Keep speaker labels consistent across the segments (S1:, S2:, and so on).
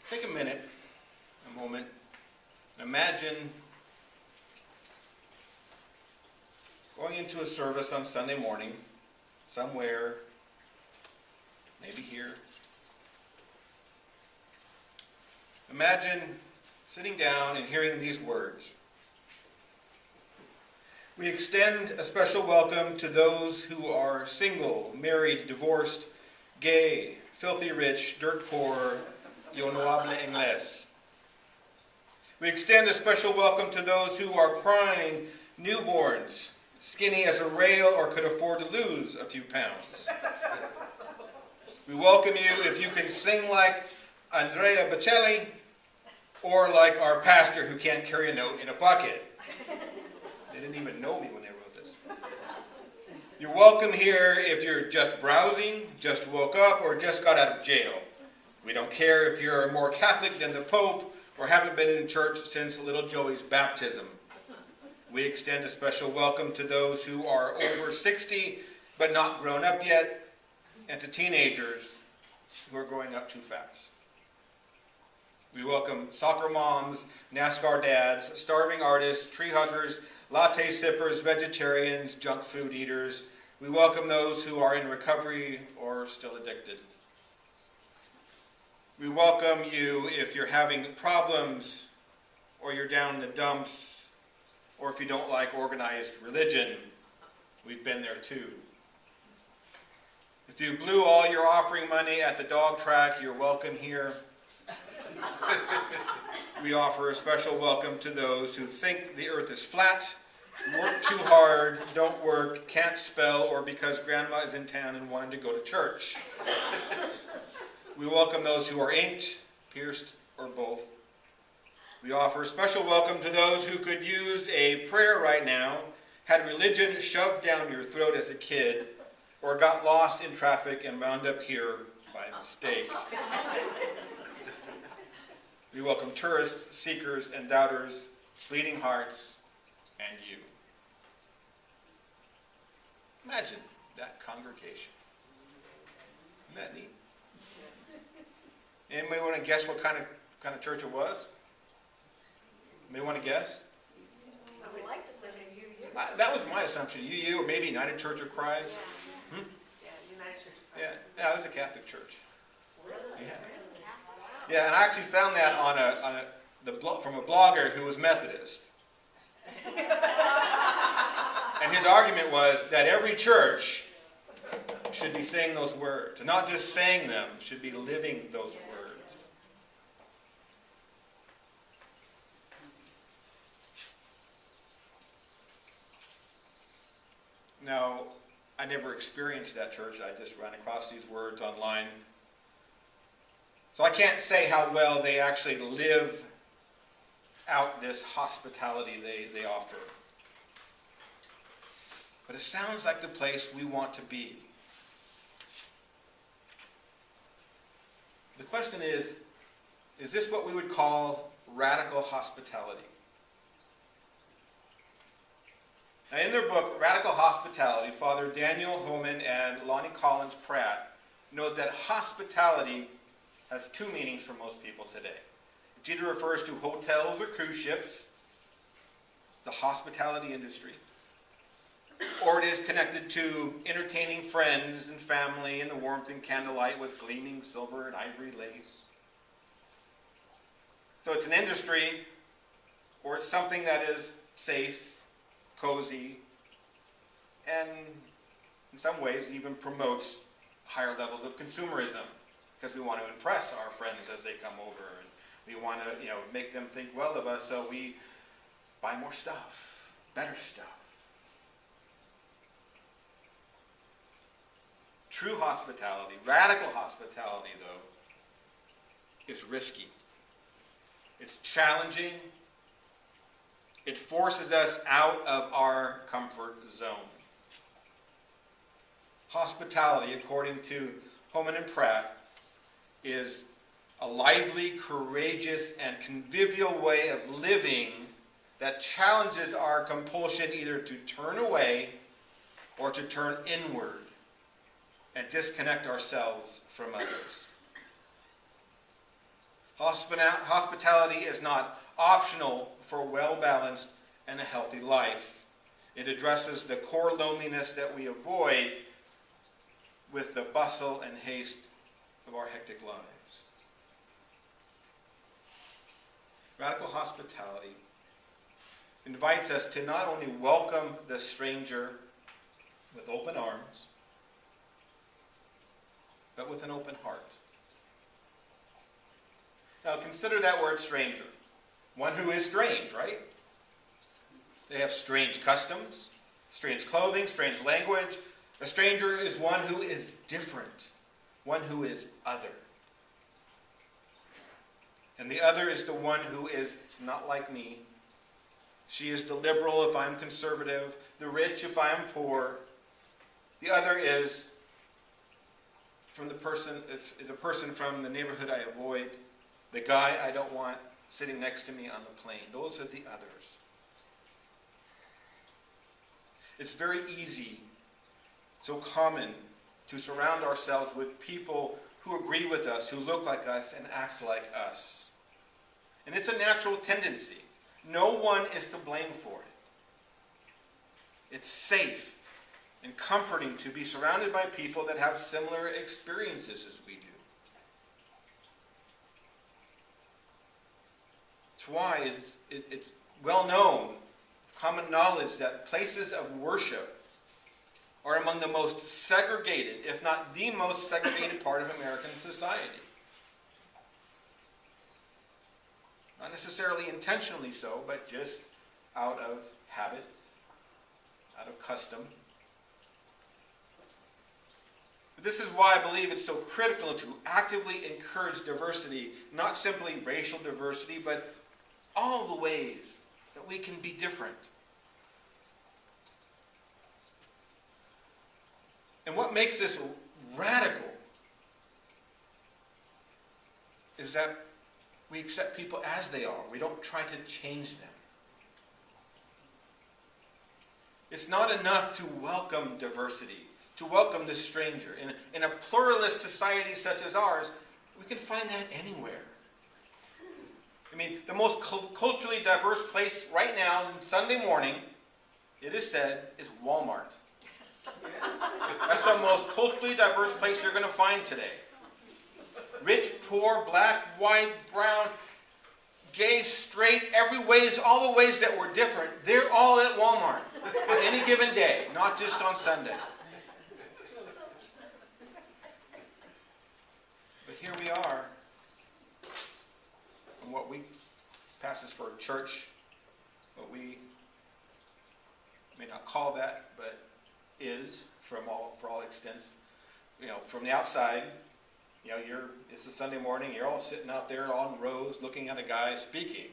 S1: Take a minute, a moment. Imagine going into a service on Sunday morning, somewhere, maybe here. Imagine sitting down and hearing these words. We extend a special welcome to those who are single, married, divorced, gay, filthy rich, dirt poor, yo no habla inglés. We extend a special welcome to those who are crying newborns, skinny as a rail or could afford to lose a few pounds. We welcome you if you can sing like Andrea Bocelli or like our pastor who can't carry a note in a bucket. They didn't even know me when they wrote this. You're welcome here if you're just browsing, just woke up, or just got out of jail. We don't care if you're more Catholic than the Pope or haven't been in church since little Joey's baptism. We extend a special welcome to those who are over 60 but not grown up yet, and to teenagers who are growing up too fast. We welcome soccer moms, NASCAR dads, starving artists, tree huggers, latte sippers, vegetarians, junk food eaters. We welcome those who are in recovery or still addicted. We welcome you if you're having problems, or you're down in the dumps, or if you don't like organized religion. We've been there too. If you blew all your offering money at the dog track, you're welcome here. We offer a special welcome to those who think the earth is flat, work too hard, don't work, can't spell, or because grandma is in town and wanted to go to church. We welcome those who are inked, pierced, or both. We offer a special welcome to those who could use a prayer right now, had religion shoved down your throat as a kid, or got lost in traffic and wound up here by mistake. We welcome tourists, seekers, and doubters, bleeding hearts, and you. Imagine that congregation. Isn't that neat? Anybody want to guess what kind of church it was? Anybody want to guess?
S2: I would like to think UU.
S1: That was my assumption. UU, or maybe United Church of Christ.
S2: Yeah, United Church of Christ.
S1: Yeah, it was a Catholic church.
S2: Really?
S1: Yeah. Yeah, and I actually found that from a blogger who was Methodist. And his argument was that every church should be saying those words. And not just saying them, should be living those words. Now, I never experienced that church. I just ran across these words online. So I can't say how well they actually live out this hospitality they offer. But it sounds like the place we want to be. The question is this what we would call radical hospitality? Now, in their book, Radical Hospitality, Father Daniel Homan and Lonnie Collins Pratt note that hospitality has two meanings for most people today. It either refers to hotels or cruise ships, the hospitality industry, or it is connected to entertaining friends and family in the warmth and candlelight with gleaming silver and ivory lace. So it's an industry, or it's something that is safe, cozy, and in some ways even promotes higher levels of consumerism, because we want to impress our friends as they come over, and we want to, make them think well of us, so we buy more stuff, better stuff. True hospitality, radical hospitality, though, is risky. It's challenging. It forces us out of our comfort zone. Hospitality, according to Homan and Pratt, is a lively, courageous, and convivial way of living that challenges our compulsion either to turn away or to turn inward and disconnect ourselves from others. Hospitality is not optional for a well-balanced and a healthy life. It addresses the core loneliness that we avoid with the bustle and haste of our hectic lives. Radical hospitality invites us to not only welcome the stranger with open arms, but with an open heart. Now consider that word stranger. One who is strange, right? They have strange customs, strange clothing, strange language. A stranger is one who is different, one who is other. And the other is the one who is not like me. She is the liberal if I'm conservative, the rich if I am poor. The other is from the person from the neighborhood I avoid, the guy I don't want sitting next to me on the plane. Those are the others. It's very easy, so common, to surround ourselves with people who agree with us, who look like us, and act like us. And it's a natural tendency. No one is to blame for it. It's safe and comforting to be surrounded by people that have similar experiences as we do. It's why it's well known, common knowledge, that places of worship are among the most segregated, if not the most segregated part of American society. Not necessarily intentionally so, but just out of habit, out of custom. But this is why I believe it's so critical to actively encourage diversity, not simply racial diversity, but all the ways that we can be different. And what makes this radical is that we accept people as they are. We don't try to change them. It's not enough to welcome diversity, to welcome the stranger. In a pluralist society such as ours, we can find that anywhere. I mean, the most culturally diverse place right now, Sunday morning, it is said, is Walmart. That's the most culturally diverse place you're going to find today. Rich, poor, black, white, brown, gay, straight, all the ways that we're different, they're all at Walmart on any given day, not just on Sunday. But here we are, and what we passes for a church, what we may not call that, but is for all extents. From the outside, it's a Sunday morning, you're all sitting out there on rows looking at a guy speaking.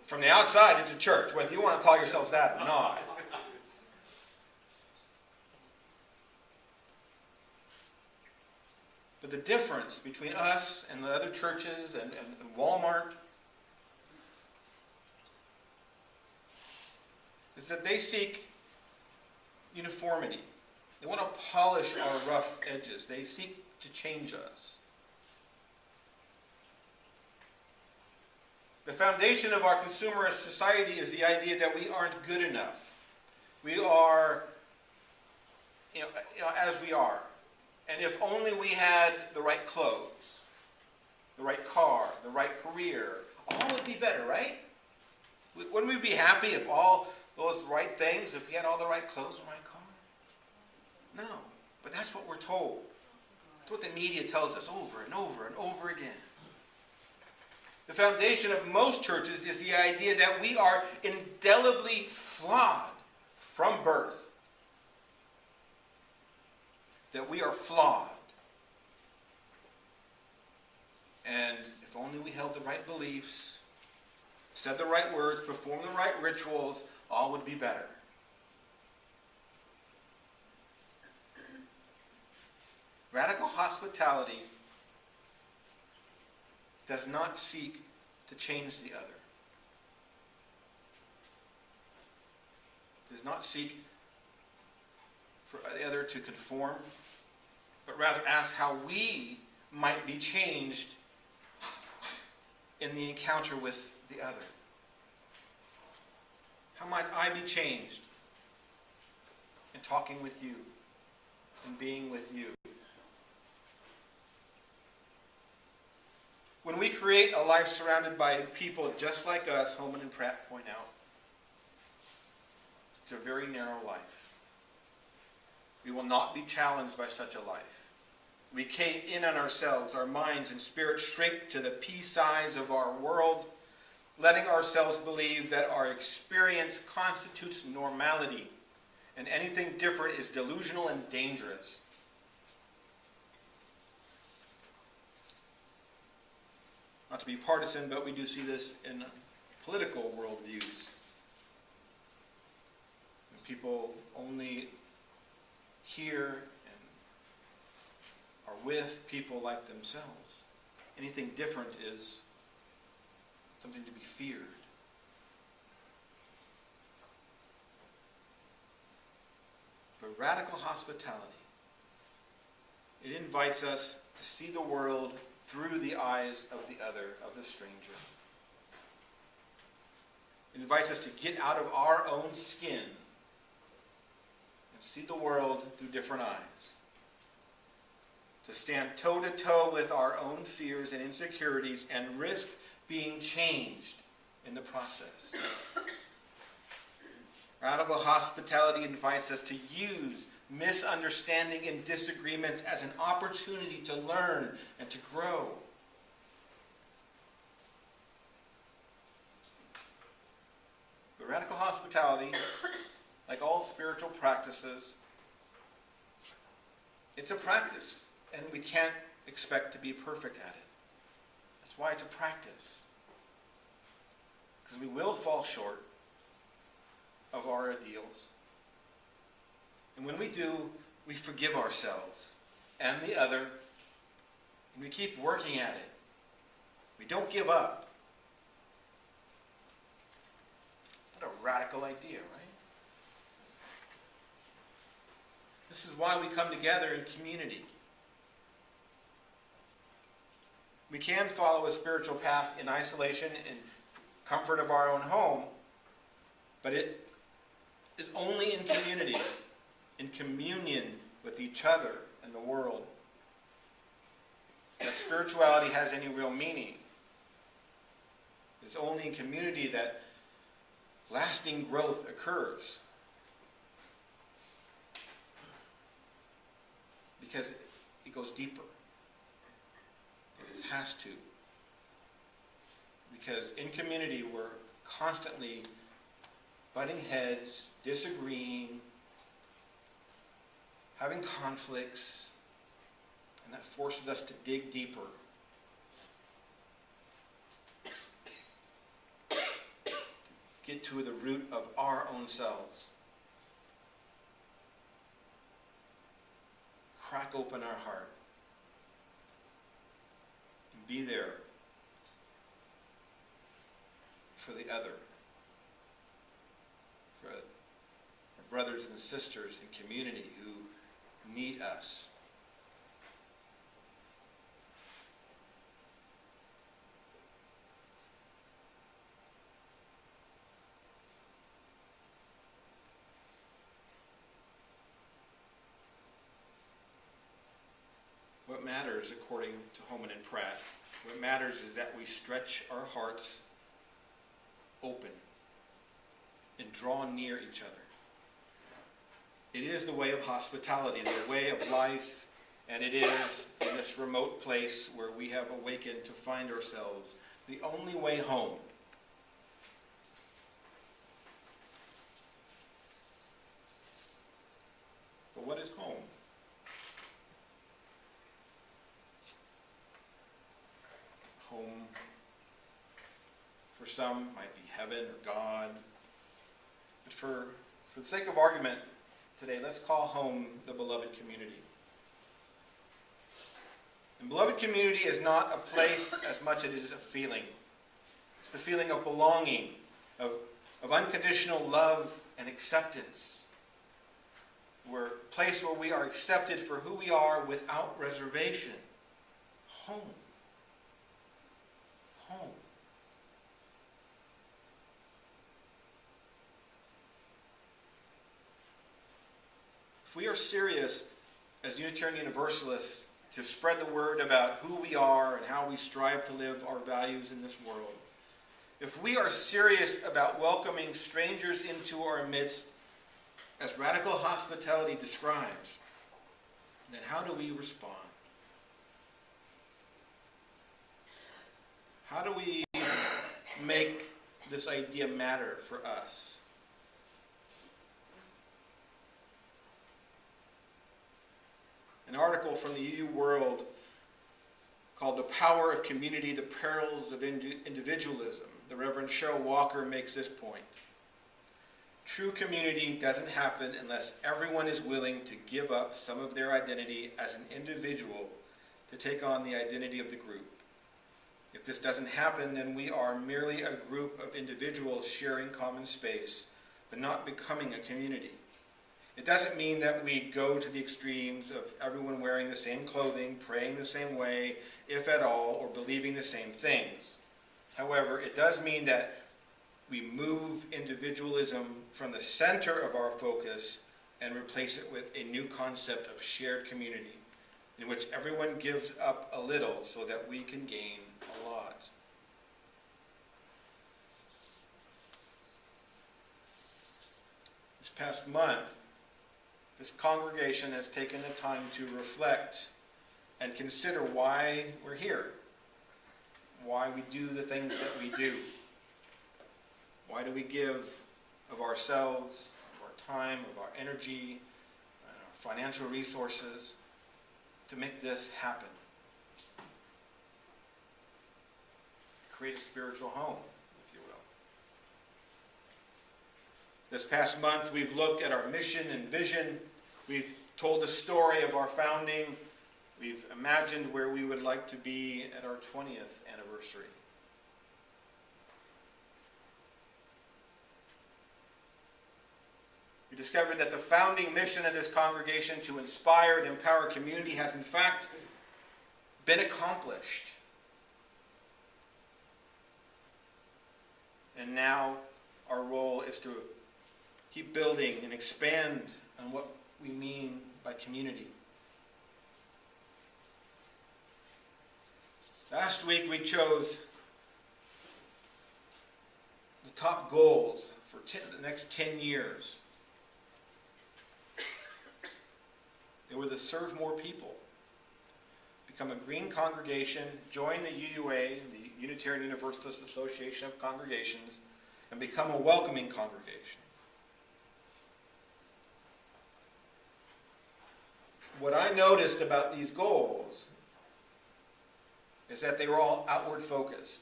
S1: From the outside, it's a church, whether you want to call yourselves that or not. But the difference between us and the other churches and Walmart is that they seek uniformity. They want to polish our rough edges. They seek to change us. The foundation of our consumerist society is the idea that we aren't good enough. We are, as we are. And if only we had the right clothes, the right car, the right career, all would be better, right? Wouldn't we be happy if all those right things, if we had all the right clothes and right car? No, but that's what we're told. That's what the media tells us over and over and over again. The foundation of most churches is the idea that we are indelibly flawed from birth. That we are flawed. And if only we held the right beliefs, said the right words, performed the right rituals, all would be better. Radical hospitality does not seek to change the other. Does not seek for the other to conform, but rather asks how we might be changed in the encounter with the other? How might I be changed in talking with you and being with you? When we create a life surrounded by people just like us, Holman and Pratt point out, it's a very narrow life. We will not be challenged by such a life. We cave in on ourselves, our minds and spirits, straight to the pea size of our world, letting ourselves believe that our experience constitutes normality, and anything different is delusional and dangerous. Not to be partisan, but we do see this in political worldviews. When people only hear and are with people like themselves, anything different is something to be feared. But radical hospitality, it invites us to see the world through the eyes of the other, of the stranger. It invites us to get out of our own skin and see the world through different eyes. To stand toe-to-toe with our own fears and insecurities and risk being changed in the process. Radical hospitality invites us to use misunderstanding and disagreements as an opportunity to learn and to grow. But radical hospitality, like all spiritual practices, it's a practice, and we can't expect to be perfect at it. That's why it's a practice. Because we will fall short of our ideals. And when we do, we forgive ourselves and the other, and we keep working at it. We don't give up. What a radical idea, right? This is why we come together in community. We can follow a spiritual path in isolation and comfort of our own home, but it is only in community, in communion with each other and the world, that spirituality has any real meaning. It's only in community that lasting growth occurs. Because it goes deeper. It has to. Because in community we're constantly butting heads, disagreeing, having conflicts, and that forces us to dig deeper. Get to the root of our own selves. Crack open our heart. And be there for the other. For our brothers and sisters in community who need us. What matters, according to Holman and Pratt, what matters is that we stretch our hearts open and draw near each other. It is the way of hospitality, the way of life, and it is in this remote place where we have awakened to find ourselves the only way home. But what is home? Home, for some, might be heaven or God. But for the sake of argument today, let's call home the beloved community. And beloved community is not a place as much as it is a feeling. It's the feeling of belonging, of unconditional love and acceptance. We're a place where we are accepted for who we are without reservation. Home. Home. If we are serious as Unitarian Universalists to spread the word about who we are and how we strive to live our values in this world, if we are serious about welcoming strangers into our midst, as radical hospitality describes, then how do we respond? How do we make this idea matter for us? An article from the UU World called "The Power of Community, the Perils of Individualism." The Reverend Cheryl Walker makes this point. True community doesn't happen unless everyone is willing to give up some of their identity as an individual to take on the identity of the group. If this doesn't happen, then we are merely a group of individuals sharing common space, but not becoming a community. It doesn't mean that we go to the extremes of everyone wearing the same clothing, praying the same way, if at all, or believing the same things. However, it does mean that we move individualism from the center of our focus and replace it with a new concept of shared community, in which everyone gives up a little so that we can gain a lot. This past month, this congregation has taken the time to reflect and consider why we're here, why we do the things that we do. Why do we give of ourselves, of our time, of our energy, our financial resources to make this happen? Create a spiritual home, if you will. This past month, we've looked at our mission and vision. We've told the story of our founding. We've imagined where we would like to be at our 20th anniversary. We discovered that the founding mission of this congregation to inspire and empower community has in fact been accomplished. And now our role is to keep building and expand on what we mean by community. Last week we chose the top goals for the next 10 years. They were to serve more people, become a green congregation, join the UUA, the Unitarian Universalist Association of Congregations, and become a welcoming congregation. What I noticed about these goals is that they were all outward focused.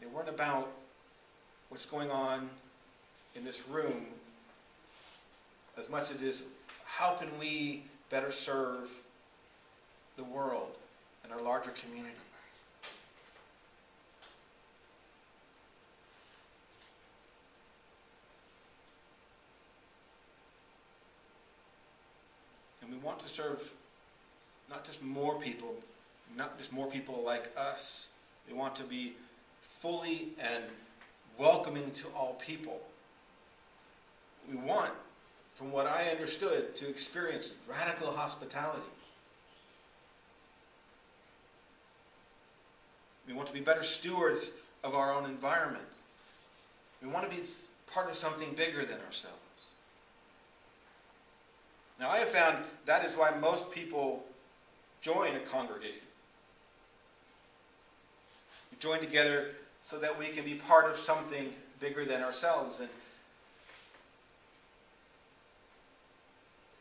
S1: They weren't about what's going on in this room as much as it is how can we better serve the world and our larger community. And we want to serve not just more people, not just more people like us. We want to be fully and welcoming to all people. We want, from what I understood, to experience radical hospitality. We want to be better stewards of our own environment. We want to be part of something bigger than ourselves. Now, I have found that is why most people join a congregation. We join together so that we can be part of something bigger than ourselves. And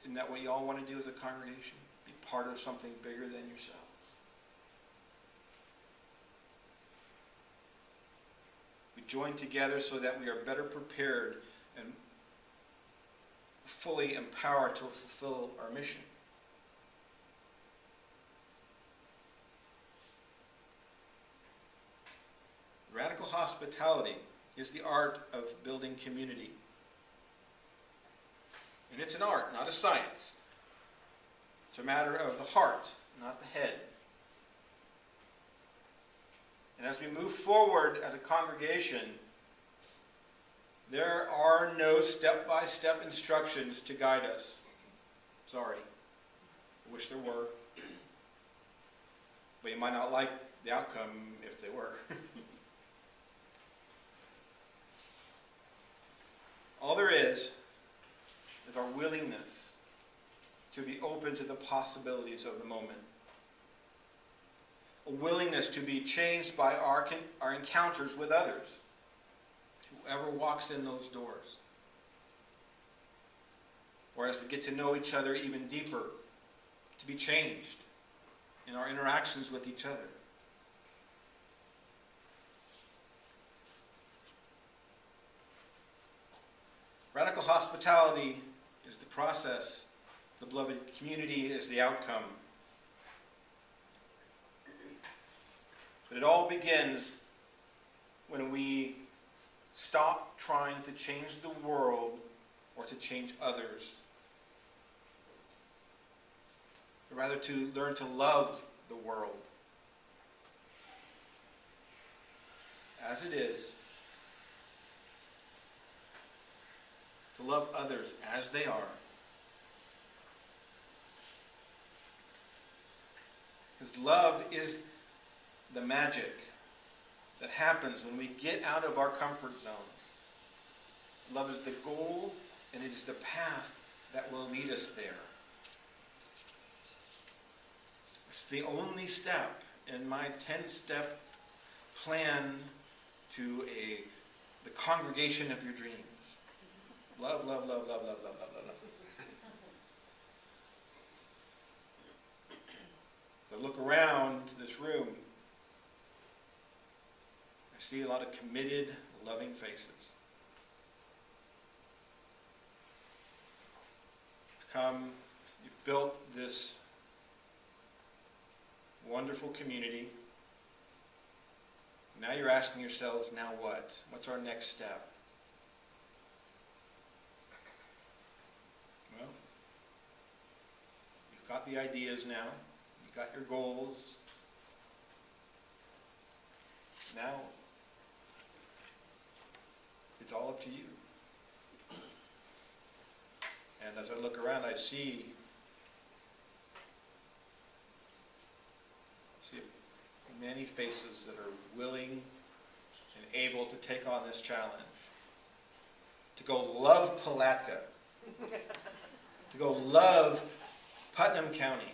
S1: isn't that what you all want to do as a congregation? Be part of something bigger than yourselves. We join together so that we are better prepared and fully empowered to fulfill our mission. Radical hospitality is the art of building community. And it's an art, not a science. It's a matter of the heart, not the head. And as we move forward as a congregation, There are no step-by-step instructions to guide us. Sorry. I wish there were. But you might not like the outcome if they were. All there is our willingness to be open to the possibilities of the moment. A willingness to be changed by our encounters with others. Whoever walks in those doors. Or as we get to know each other even deeper, to be changed in our interactions with each other. Radical hospitality is the process. The beloved community is the outcome. But it all begins when we stop trying to change the world or to change others. But rather to learn to love the world as it is. To love others as they are. Because love is the magic that happens when we get out of our comfort zones. Love is the goal, and it is the path that will lead us there. It's the only step in my 10-step plan to the congregation of your dreams. Love, love, love, love, love, love, love, love, love. As I look around this room, I see a lot of committed, loving faces. Come, you've built this wonderful community. Now you're asking yourselves, now what? What's our next step? Well, you've got the ideas now. You've got your goals. Now, it's all up to you. And as I look around, I see many faces that are willing and able to take on this challenge. To go love Palatka. To go love Putnam County.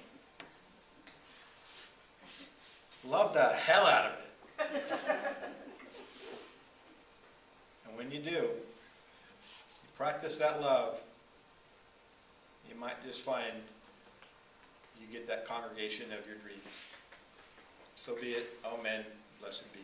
S1: Love the hell out of it. And when you do, you practice that love, you might just find you get that congregation of your dreams. So be it. Amen. Blessed be.